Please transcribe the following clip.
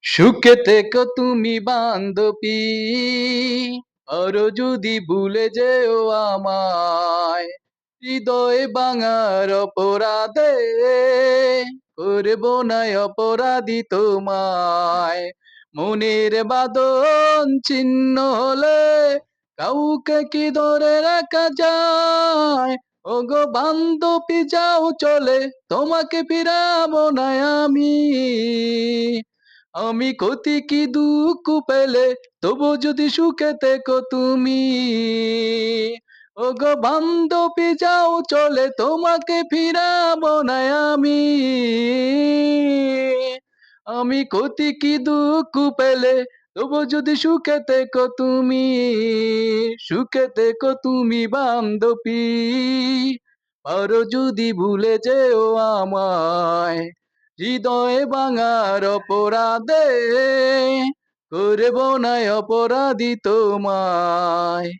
সুখে থেকো তুমি বান্ধবী, আর যদি ভুলে যেও আমায়, হৃদয় ভাঙার অপরাধে করব না অপরাধী তোমায়। মনের বাঁধন ছিন্ন হলে কাউকে কি ধরে রাখা যায়? ওগো বান্ধবী যাও চলে, তোমাকে ফিরাবো না আমি। আমি ক্ষতি কি দুঃখ পেলে তবু যদি সুখে থেকো তুমি। ওগো বান্ধবী যাও চলে, তোমাকে ফিরাবো না আমি। আমি ক্ষতি কি দুঃখ পেলে তবু যদি সুখে থেকো তুমি। সুখে থেকো তুমি বান্ধবী, পারো যদি ভুলে যেও আমায়, হৃদয় ভাঙার অপরাধে করব না অপরাধী তোমায়।